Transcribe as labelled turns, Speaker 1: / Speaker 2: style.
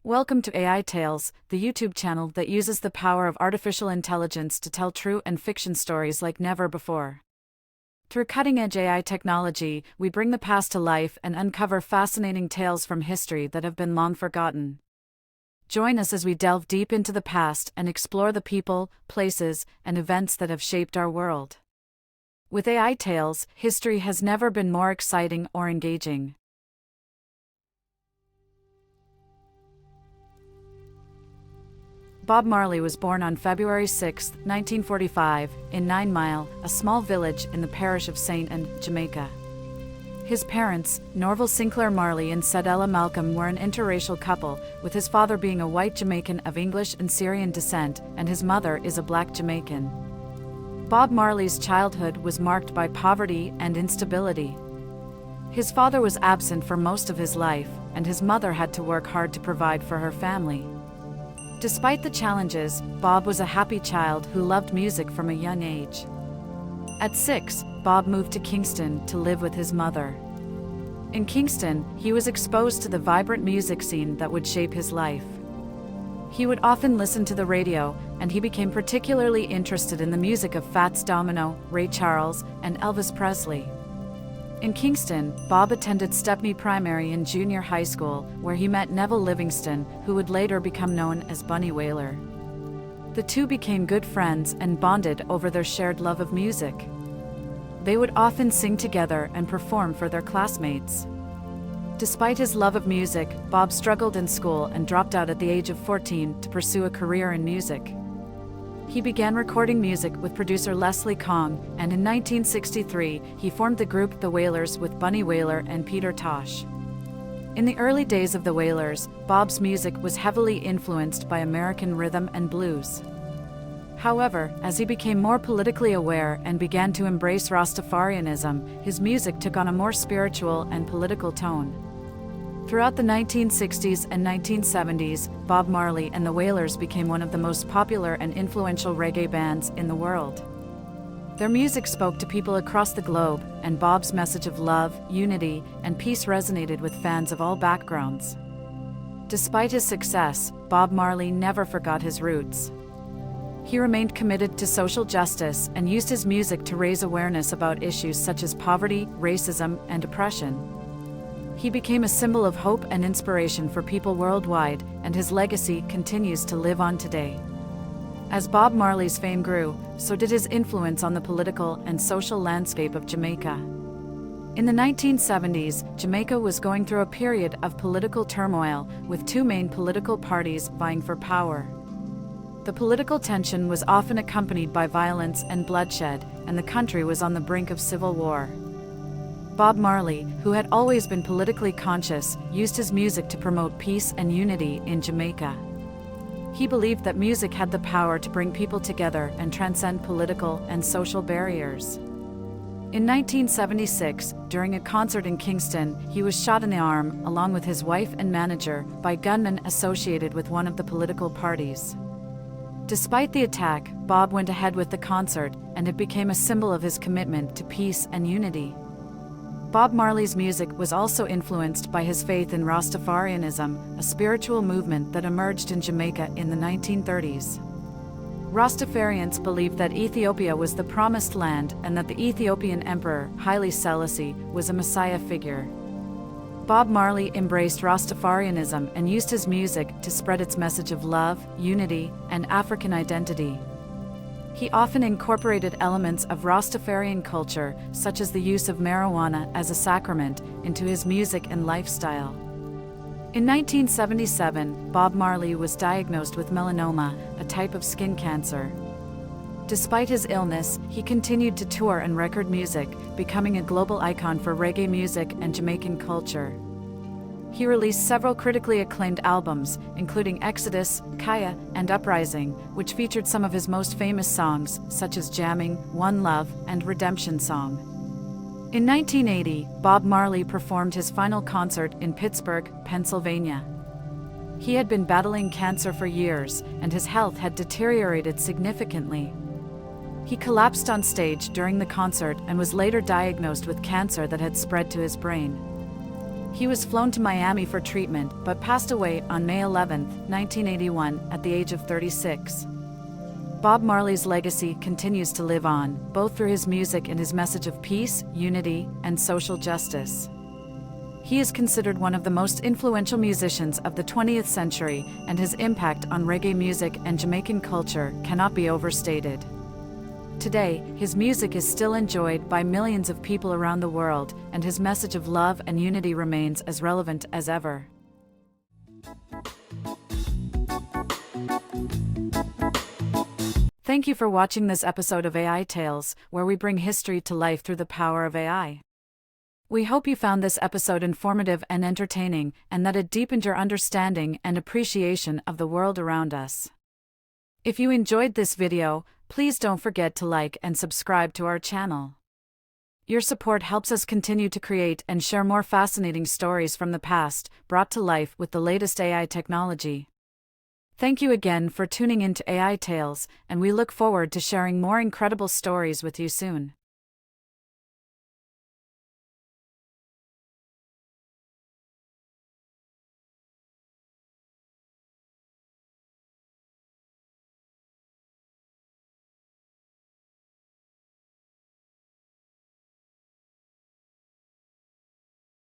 Speaker 1: Welcome to AiTales, the YouTube channel that uses the power of artificial intelligence to tell true and fiction stories like never before. Through cutting-edge AI technology, we bring the past to life and uncover fascinating tales from history that have been long forgotten. Join us as we delve deep into the past and explore the people, places, and events that have shaped our world. With AiTales, history has never been more exciting or engaging. Bob Marley was born on February 6, 1945, in 9 Mile, a small village in the parish of St. Ann, Jamaica. His parents, Norval Sinclair Marley and Cedella Malcolm, were an interracial couple, with his father being a white Jamaican of English and Syrian descent, and his mother is a black Jamaican. Bob Marley's childhood was marked by poverty and instability. His father was absent for most of his life, and his mother had to work hard to provide for her family. Despite the challenges, Bob was a happy child who loved music from a young age. At 6, Bob moved to Kingston to live with his mother. In Kingston, he was exposed to the vibrant music scene that would shape his life. He would often listen to the radio, and he became particularly interested in the music of Fats Domino, Ray Charles, and Elvis Presley. In Kingston, Bob attended Stepney Primary and Junior High School, where he met Neville Livingston, who would later become known as Bunny Wailer. The two became good friends and bonded over their shared love of music. They would often sing together and perform for their classmates. Despite his love of music, Bob struggled in school and dropped out at the age of 14 to pursue a career in music. He began recording music with producer Leslie Kong, and in 1963, he formed the group The Wailers with Bunny Wailer and Peter Tosh. In the early days of The Wailers, Bob's music was heavily influenced by American rhythm and blues. However, as he became more politically aware and began to embrace Rastafarianism, his music took on a more spiritual and political tone. Throughout the 1960s and 1970s, Bob Marley and the Wailers became one of the most popular and influential reggae bands in the world. Their music spoke to people across the globe, and Bob's message of love, unity, and peace resonated with fans of all backgrounds. Despite his success, Bob Marley never forgot his roots. He remained committed to social justice and used his music to raise awareness about issues such as poverty, racism, and oppression. He became a symbol of hope and inspiration for people worldwide, and his legacy continues to live on today. As Bob Marley's fame grew, so did his influence on the political and social landscape of Jamaica. In the 1970s, Jamaica was going through a period of political turmoil, with two main political parties vying for power. The political tension was often accompanied by violence and bloodshed, and the country was on the brink of civil war. Bob Marley, who had always been politically conscious, used his music to promote peace and unity in Jamaica. He believed that music had the power to bring people together and transcend political and social barriers. In 1976, during a concert in Kingston, he was shot in the arm, along with his wife and manager, by gunmen associated with one of the political parties. Despite the attack, Bob went ahead with the concert, and it became a symbol of his commitment to peace and unity. Bob Marley's music was also influenced by his faith in Rastafarianism, a spiritual movement that emerged in Jamaica in the 1930s. Rastafarians believed that Ethiopia was the promised land and that the Ethiopian emperor, Haile Selassie, was a messiah figure. Bob Marley embraced Rastafarianism and used his music to spread its message of love, unity, and African identity. He often incorporated elements of Rastafarian culture, such as the use of marijuana as a sacrament, into his music and lifestyle. In 1977, Bob Marley was diagnosed with melanoma, a type of skin cancer. Despite his illness, he continued to tour and record music, becoming a global icon for reggae music and Jamaican culture. He released several critically acclaimed albums, including Exodus, Kaya, and Uprising, which featured some of his most famous songs, such as Jamming, One Love, and Redemption Song. In 1980, Bob Marley performed his final concert in Pittsburgh, Pennsylvania. He had been battling cancer for years, and his health had deteriorated significantly. He collapsed on stage during the concert and was later diagnosed with cancer that had spread to his brain. He was flown to Miami for treatment but passed away on May 11, 1981, at the age of 36. Bob Marley's legacy continues to live on, both through his music and his message of peace, unity, and social justice. He is considered one of the most influential musicians of the 20th century, and his impact on reggae music and Jamaican culture cannot be overstated. Today, his music is still enjoyed by millions of people around the world, and his message of love and unity remains as relevant as ever. Thank you for watching this episode of AiTales, where we bring history to life through the power of AI. We hope you found this episode informative and entertaining, and that it deepened your understanding and appreciation of the world around us. If you enjoyed this video, please don't forget to like and subscribe to our channel. Your support helps us continue to create and share more fascinating stories from the past, brought to life with the latest AI technology. Thank you again for tuning in to AiTales, and we look forward to sharing more incredible stories with you soon.